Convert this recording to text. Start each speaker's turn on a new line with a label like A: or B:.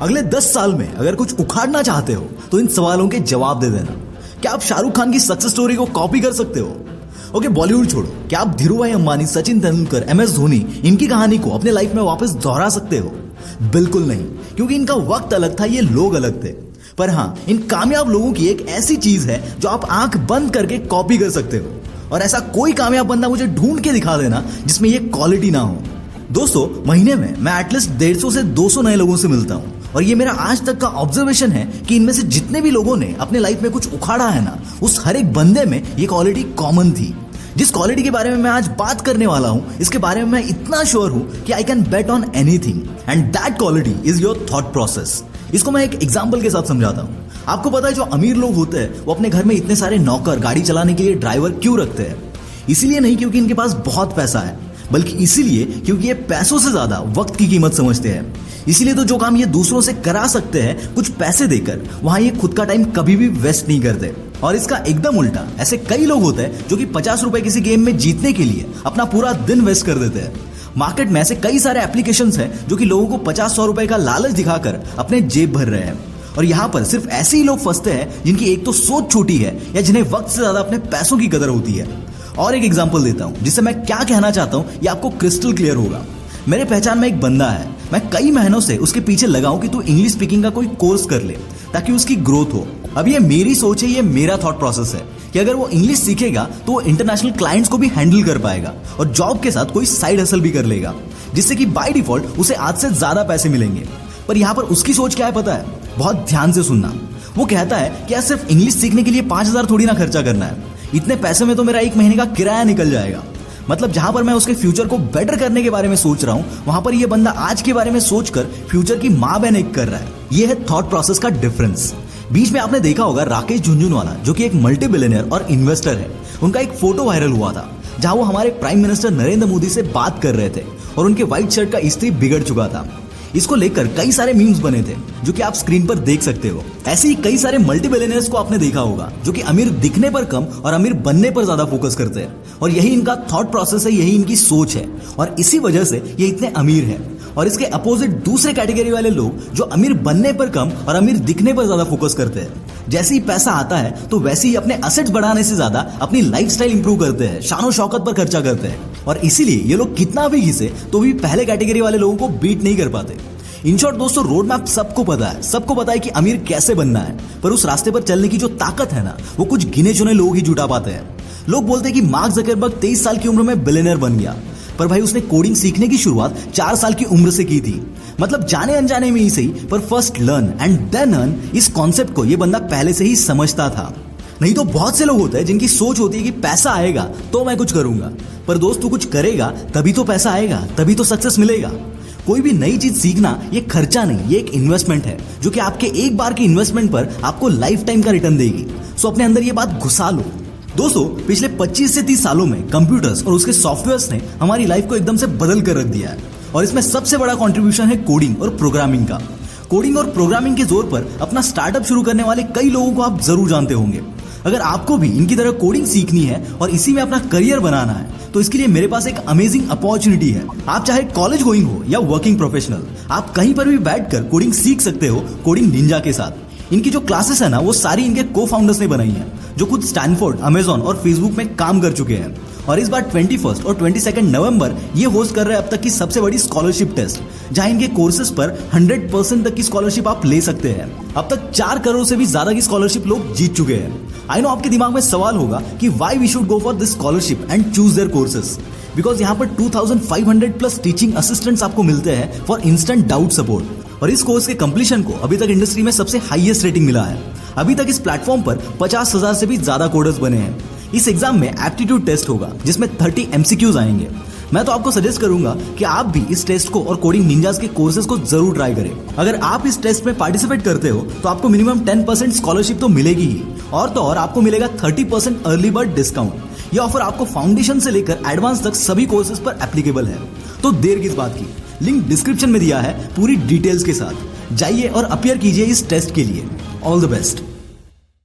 A: अगले 10 साल में अगर कुछ उखाड़ना चाहते हो तो इन सवालों के जवाब दे देना। क्या आप शाहरुख खान की सक्सेस स्टोरी को कॉपी कर सकते हो? ओके, बॉलीवुड छोड़ो, क्या आप धीरूभाई अंबानी, सचिन तेंदुलकर, MS धोनी, इनकी कहानी को अपने लाइफ में वापस दोहरा सकते हो? बिल्कुल नहीं, क्योंकि इनका वक्त अलग था, ये लोग अलग थे। पर हाँ, इन कामयाब लोगों की एक ऐसी चीज है जो आप आंख बंद करके कॉपी कर सकते हो। और ऐसा कोई कामयाब बंदा मुझे ढूंढ के दिखा देना जिसमें ये क्वालिटी ना हो। दोस्तों, महीने में मैं एटलीस्ट 150 से 200 नए लोगों से मिलता हूँ, और ये मेरा आज तक का ऑब्जर्वेशन है कि इनमें से जितने भी लोगों ने अपने लाइफ में कुछ उखाड़ा है ना, उस हर एक बंदे में ये क्वालिटी कॉमन थी। जिस क्वालिटी के बारे में मैं आज बात करने वाला हूं, इसके बारे में मैं इतना श्योर हूं कि I can bet on anything, and that quality is your thought process. इसको मैं एक एग्जांपल के साथ समझाता हूं। आपको पता है, जो अमीर लोग होते हैं वो अपने घर में इतने सारे नौकर, गाड़ी चलाने के लिए ड्राइवर क्यों रखते हैं? इसीलिए नहीं क्योंकि इनके पास बहुत पैसा है, बल्कि इसीलिए क्योंकि ये पैसों से ज्यादा वक्त की कीमत समझते हैं। इसीलिए तो जो काम ये दूसरों से करा सकते हैं कुछ पैसे देकर, वहां ये खुद का टाइम कभी भी वेस्ट नहीं करते। और इसका एकदम उल्टा, ऐसे कई लोग होते हैं जो कि 50 रुपए किसी गेम में जीतने के लिए अपना पूरा दिन वेस्ट कर देते हैं। मार्केट में ऐसे कई सारे एप्लीकेशंस हैं जो कि लोगों को 50-100 रुपए का लालच दिखाकर अपने जेब भर रहे हैं। और यहाँ पर सिर्फ ऐसे ही लोग फंसते हैं जिनकी एक तो सोच छोटी है, या जिन्हें वक्त से ज्यादा अपने पैसों की कदर होती है। और एक एग्जांपल देता हूं जिससे मैं क्या कहना चाहता हूं ये आपको क्रिस्टल क्लियर होगा। मेरे पहचान में एक बंदा है, मैं कई महीनों से उसके पीछे लगा हूं कि तू इंग्लिश स्पीकिंग का कोई कोर्स कर ले ताकि उसकी ग्रोथ हो। अब ये मेरी सोच है, ये मेरा थॉट प्रोसेस है कि अगर वो इंग्लिश सीखेगा तो वो इंटरनेशनल क्लाइंट्स को भी हैंडल कर पाएगा और जॉब के साथ कोई साइड हसल भी कर लेगा, जिससे कि बाय डिफॉल्ट उसे आज से ज्यादा पैसे मिलेंगे। पर यहाँ पर उसकी सोच क्या है पता है? बहुत ध्यान से सुनना। वो कहता है कि यार सिर्फ इंग्लिश सीखने के लिए 5,000 थोड़ी ना खर्चा करना है, इतने पैसे में तो मेरा एक महीने का किराया निकल जाएगा। मतलब जहां पर मैं उसके फ्यूचर को बेटर करने के बारे में सोच रहा हूं, वहां पर यह बंदा आज के बारे में सोचकर फ्यूचर की मां बहन एक कर रहा है। यह है थॉट प्रोसेस का डिफरेंस। बीच में आपने देखा होगा राकेश झुनझुनवाला, जो कि एक मल्टी बिलियनियर और इन्वेस्टर है, उनका एक फोटो वायरल हुआ था जहां वो हमारे प्राइम मिनिस्टर नरेंद्र मोदी से बात कर रहे थे और उनके व्हाइट शर्ट का इस्त्री बिगड़ चुका था। इसको लेकर कई सारे मीम्स बने थे जो कि आप स्क्रीन पर देख सकते हो। ऐसे ही कई सारे मल्टी बिलियनियर्स को आपने देखा होगा जो कि अमीर दिखने पर कम और अमीर बनने पर ज्यादा फोकस करते हैं, और यही इनका थॉट प्रोसेस है, यही इनकी सोच है, और इसी वजह से ये इतने अमीर हैं। और इसके अपोजिट दूसरे कैटेगरी वाले लोग जो अमीर बनने पर कम और अमीर दिखने पर ज्यादा फोकस करते हैं। जैसे ही पैसा आता है तो वैसे ही अपने असेट्स बढ़ाने से ज्यादा अपनी लाइफस्टाइल इंप्रूव करते हैं, शानो शौकत पर खर्चा करते हैं, और इसीलिए ये लोग कितना भी घिसे तो भी पहले कैटेगरी वाले लोगों को बीट नहीं कर पाते। इन शॉर्ट दोस्तों, रोड मैप सबको पता है, सबको पता है कि अमीर कैसे बनना है, पर उस रास्ते पर चलने की जो ताकत है ना, वो कुछ गिने चुने लोग ही जुटा पाते हैं। लोग बोलते हैं कि मार्क जकरबर्ग 23 साल की उम्र में बिलियनर बन गया, पर भाई उसने कोडिंग सीखने की शुरुआत 4 साल की उम्र से की थी। मतलब जाने अनजाने में ही सही, पर first learn and then earn, इस कॉन्सेप्ट को ये बंदा पहले से ही समझता था। नहीं तो बहुत से लोग होते हैं जिनकी सोच होती है कि पैसा आएगा तो मैं कुछ करूंगा, पर दोस्त तू कुछ करेगा तभी तो पैसा आएगा, तभी तो सक्सेस मिलेगा। कोई भी नई चीज सीखना ये खर्चा नहीं, ये एक इन्वेस्टमेंट है जो कि आपके एक बार की इन्वेस्टमेंट पर आपको लाइफ टाइम का रिटर्न देगी। सो अपने अंदर ये बात घुसा लो। दोस्तों, पिछले 25 से 30 सालों में कंप्यूटर्स और उसके सॉफ्टवेयर्स ने हमारी लाइफ को एकदम से बदल कर रख दिया है, और इसमें सबसे बड़ा कंट्रीब्यूशन है कोडिंग और प्रोग्रामिंग का। कोडिंग और प्रोग्रामिंग के जोर पर अपना स्टार्टअप शुरू करने वाले कई लोगों को आप जरूर जानते होंगे। अगर आपको भी इनकी तरह कोडिंग सीखनी है और इसी में अपना करियर बनाना है, तो इसके लिए मेरे पास एक अमेजिंग अपॉर्चुनिटी है। आप चाहे कॉलेज गोइंग हो या वर्किंग प्रोफेशनल, आप कहीं पर भी बैठकर कोडिंग सीख सकते हो कोडिंग निंजा के साथ। इनकी जो क्लासेस है ना, वो सारी इनके को फाउंडर्स ने बनाई है, जो खुद स्टैनफोर्ड, अमेजॉन और फेसबुक में काम कर चुके हैं। और इस बार 21 और 22 नवंबर ये होस्ट कर रहे हैं अब तक की सबसे बड़ी स्कॉलरशिप टेस्ट, जहां इनके कोर्सेज पर 100% तक की स्कॉलरशिप आप ले सकते हैं। अब तक 4 करोड़ से भी ज्यादा की स्कॉलरशिप लोग जीत चुके हैं। आई नो आपके दिमाग में सवाल होगा कि why we should go for this scholarship and choose their courses. Because यहाँ पर 2500 प्लस टीचिंग असिस्टेंट्स आपको मिलते हैं फॉर इंस्टेंट डाउट सपोर्ट। और इस कोर्स के कंप्लीशन को अभी तक इंडस्ट्री में सबसे हाईएस्ट रेटिंग मिला है। अभी तक इस प्लेटफॉर्म पर 50,000 से भी ज्यादा कोडर्स बने हैं। इस एग्जाम में एप्टीट्यूड टेस्ट होगा जिसमें 30 MCQs आएंगे। मैं तो आपको सजेस्ट करूंगा कि आप भी इस टेस्ट को और कोडिंग निंजास के कोर्सेज को जरूर ट्राई करें। अगर आप इस टेस्ट में पार्टिसिपेट करते हो तो आपको मिनिमम 10% स्कॉलरशिप तो मिलेगी ही, और तो और आपको मिलेगा 30% अर्ली बर्ड डिस्काउंट। यह ऑफर आपको फाउंडेशन से लेकर एडवांस तक सभी कोर्सेज पर एप्लीकेबल है। तो देर किस बात की, लिंक डिस्क्रिप्शन में दिया है पूरी डिटेल्स के साथ। जाइए और अपीयर कीजिए इस टेस्ट के लिए। All the best.